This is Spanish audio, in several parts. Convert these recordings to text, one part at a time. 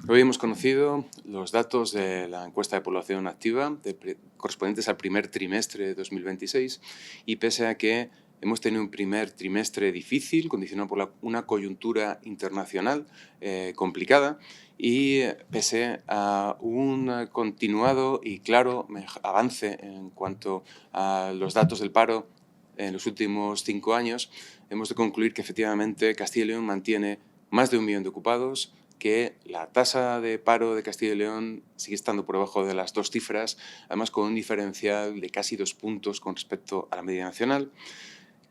Hoy hemos conocido los datos de la encuesta de población activa correspondientes al primer trimestre de 2026 y pese a que hemos tenido un primer trimestre difícil, condicionado por una coyuntura internacional complicada y pese a un continuado y claro avance en cuanto a los datos del paro en los últimos 5 años, hemos de concluir que efectivamente Castilla y León mantiene más de 1 millón de ocupados, que la tasa de paro de Castilla y León sigue estando por debajo de las 2 cifras, además con un diferencial de casi 2 puntos con respecto a la media nacional,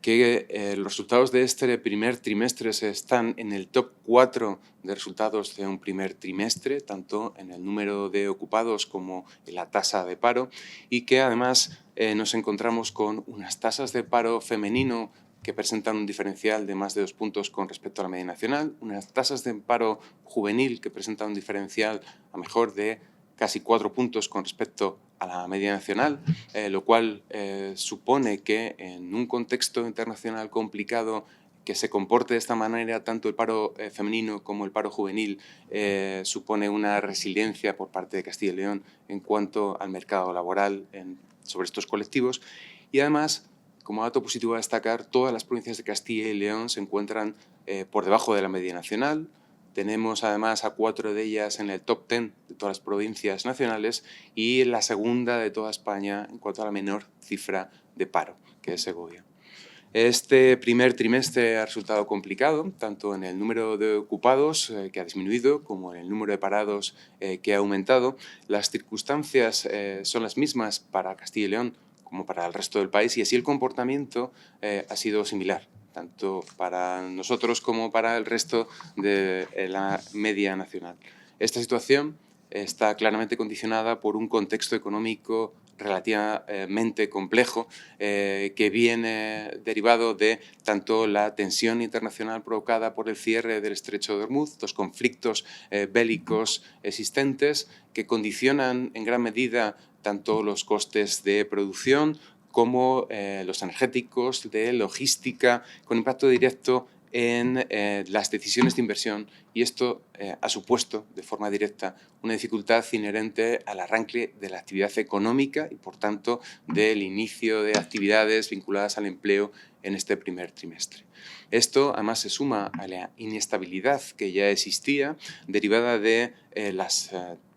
que los resultados de este primer trimestre están en el top 4 de resultados de un primer trimestre, tanto en el número de ocupados como en la tasa de paro, y que además nos encontramos con unas tasas de paro femenino que presentan un diferencial de más de 2 puntos con respecto a la media nacional, unas tasas de paro juvenil que presentan un diferencial a mejor de casi 4 puntos con respecto a la media nacional, lo cual supone que en un contexto internacional complicado que se comporte de esta manera, tanto el paro femenino como el paro juvenil supone una resiliencia por parte de Castilla y León en cuanto al mercado laboral sobre estos colectivos. Y además, como dato positivo a destacar, todas las provincias de Castilla y León se encuentran por debajo de la media nacional. Tenemos además a 4 de ellas en el top 10 de todas las provincias nacionales y la segunda de toda España en cuanto a la menor cifra de paro, que es Segovia. Este primer trimestre ha resultado complicado, tanto en el número de ocupados, que ha disminuido, como en el número de parados, que ha aumentado. Las circunstancias son las mismas para Castilla y León como para el resto del país y así el comportamiento ha sido similar, tanto para nosotros como para el resto de la media nacional. Esta situación está claramente condicionada por un contexto económico relativamente complejo que viene derivado de tanto la tensión internacional provocada por el cierre del Estrecho de Hormuz, los conflictos bélicos existentes que condicionan en gran medida tanto los costes de producción como los energéticos, de logística, con impacto directo en las decisiones de inversión y esto ha supuesto de forma directa una dificultad inherente al arranque de la actividad económica y, por tanto, del inicio de actividades vinculadas al empleo en este primer trimestre. Esto, además, se suma a la inestabilidad que ya existía derivada de las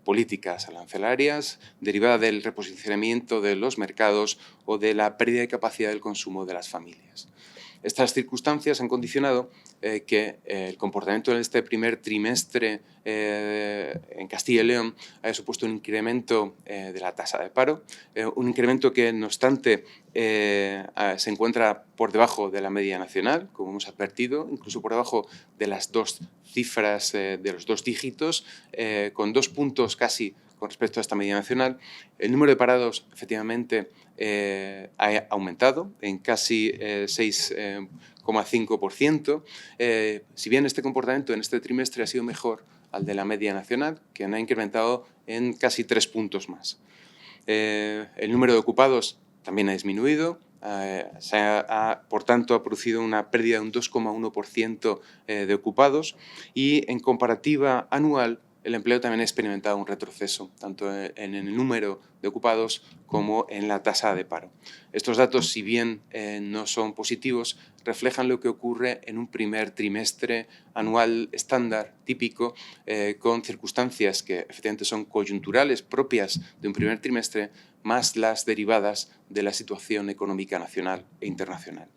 políticas arancelarias, derivada del reposicionamiento de los mercados o de la pérdida de capacidad del consumo de las familias. Estas circunstancias han condicionado que el comportamiento en este primer trimestre en Castilla y León haya supuesto un incremento de la tasa de paro, un incremento que, no obstante, se encuentra por debajo de la media nacional, como hemos advertido, incluso por debajo de las 2 cifras de los 2 dígitos, con 2 puntos casi con respecto a esta media nacional. El número de parados, efectivamente, ha aumentado en casi 6,5%. Si bien este comportamiento en este trimestre ha sido mejor al de la media nacional, que ha incrementado en casi 3 puntos más. El número de ocupados también ha disminuido. Por tanto, ha producido una pérdida de un 2,1% de ocupados y, en comparativa anual, el empleo también ha experimentado un retroceso, tanto en el número de ocupados como en la tasa de paro. Estos datos, si bien no son positivos, reflejan lo que ocurre en un primer trimestre anual estándar típico, con circunstancias que efectivamente son coyunturales propias de un primer trimestre, más las derivadas de la situación económica nacional e internacional.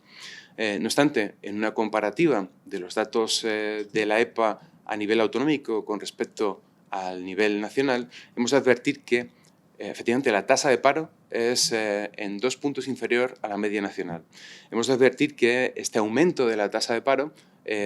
No obstante, en una comparativa de los datos de la EPA a nivel autonómico con respecto al nivel nacional, hemos de advertir que efectivamente la tasa de paro es en 2 puntos inferior a la media nacional. Hemos de advertir que este aumento de la tasa de paro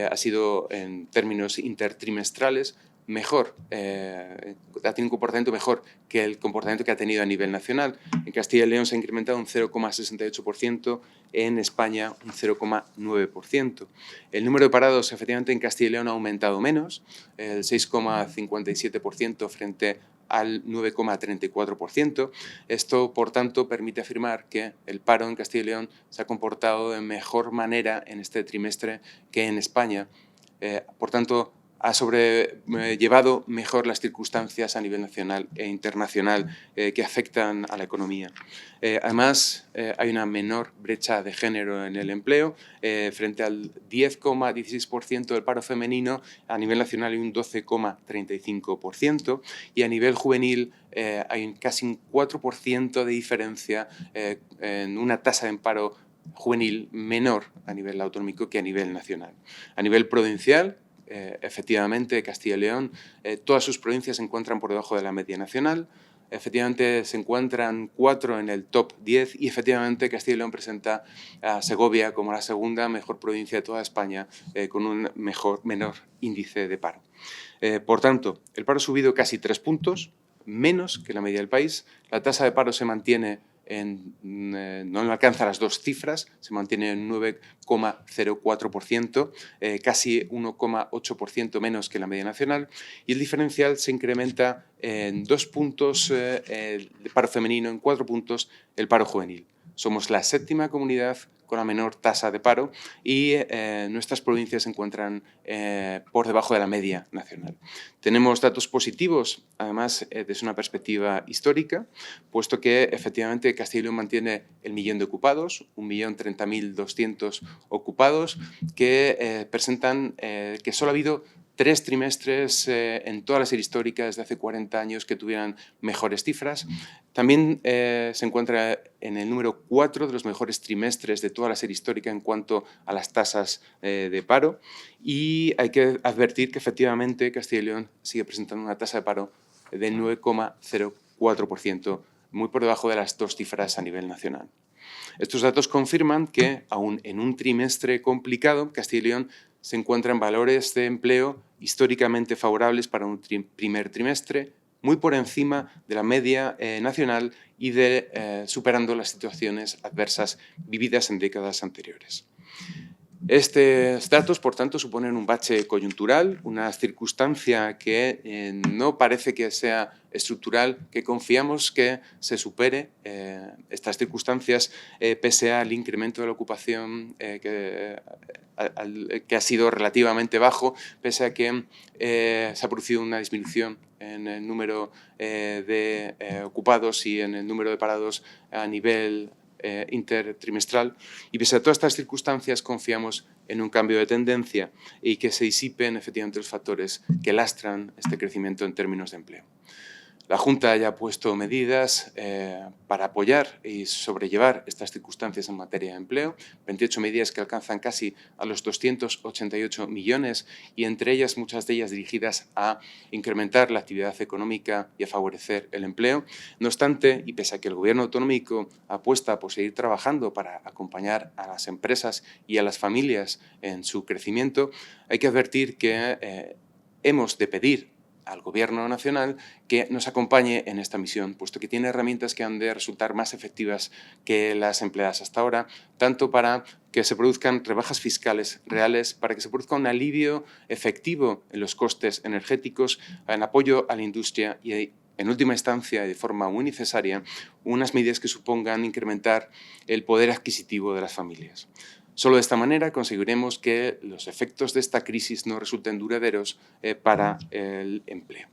ha sido, en términos intertrimestrales, mejor, ha tenido un comportamiento mejor que el comportamiento que ha tenido a nivel nacional. En Castilla y León se ha incrementado un 0,68%, en España un 0,9%. El número de parados, efectivamente, en Castilla y León ha aumentado menos, el 6,57% frente al 9,34%. Esto, por tanto, permite afirmar que el paro en Castilla y León se ha comportado de mejor manera en este trimestre que en España. Por tanto, ha sobrellevado mejor las circunstancias a nivel nacional e internacional que afectan a la economía. Además, hay una menor brecha de género en el empleo, frente al 10,16% del paro femenino. A nivel nacional hay un 12,35% y a nivel juvenil hay casi un 4% de diferencia en una tasa de paro juvenil menor a nivel autonómico que a nivel nacional. A nivel provincial, efectivamente, Castilla y León, todas sus provincias se encuentran por debajo de la media nacional. Efectivamente, se encuentran 4 en el top 10 y efectivamente Castilla y León presenta a Segovia como la segunda mejor provincia de toda España, con un menor índice de paro. Por tanto, el paro ha subido casi 3 puntos, menos que la media del país. La tasa de paro se mantiene no alcanza las 2 cifras, se mantiene en 9,04%, casi 1,8% menos que la media nacional, y el diferencial se incrementa en 2 puntos el paro femenino, en 4 puntos el paro juvenil. Somos la 7ª comunidad con la menor tasa de paro y nuestras provincias se encuentran por debajo de la media nacional. Tenemos datos positivos, además, desde una perspectiva histórica, puesto que efectivamente Castilla y León mantiene el millón de ocupados, 1.030.200 ocupados, que presentan que solo ha habido 3 trimestres en toda la serie histórica desde hace 40 años que tuvieran mejores cifras. También se encuentra en el número 4 de los mejores trimestres de toda la serie histórica en cuanto a las tasas de paro. Y hay que advertir que efectivamente Castilla y León sigue presentando una tasa de paro del 9,04%, muy por debajo de las 2 cifras a nivel nacional. Estos datos confirman que, aún en un trimestre complicado, Castilla y León se encuentra en valores de empleo históricamente favorables para un primer trimestre, muy por encima de la media nacional y superando las situaciones adversas vividas en décadas anteriores. Estos datos, por tanto, suponen un bache coyuntural, una circunstancia que no parece que sea estructural, que confiamos que se supere estas circunstancias pese al incremento de la ocupación que ha sido relativamente bajo, pese a que se ha producido una disminución en el número de ocupados y en el número de parados a nivel intertrimestral, y pese a todas estas circunstancias confiamos en un cambio de tendencia y que se disipen efectivamente los factores que lastran este crecimiento en términos de empleo. La Junta ya ha puesto medidas para apoyar y sobrellevar estas circunstancias en materia de empleo, 28 medidas que alcanzan casi a los 288 millones y entre ellas, muchas de ellas dirigidas a incrementar la actividad económica y a favorecer el empleo. No obstante, y pese a que el Gobierno autonómico apuesta por seguir trabajando para acompañar a las empresas y a las familias en su crecimiento, hay que advertir que hemos de pedir al Gobierno nacional que nos acompañe en esta misión, puesto que tiene herramientas que han de resultar más efectivas que las empleadas hasta ahora, tanto para que se produzcan rebajas fiscales reales, para que se produzca un alivio efectivo en los costes energéticos, en apoyo a la industria y, en última instancia, y de forma muy necesaria, unas medidas que supongan incrementar el poder adquisitivo de las familias. Solo de esta manera conseguiremos que los efectos de esta crisis no resulten duraderos para el empleo.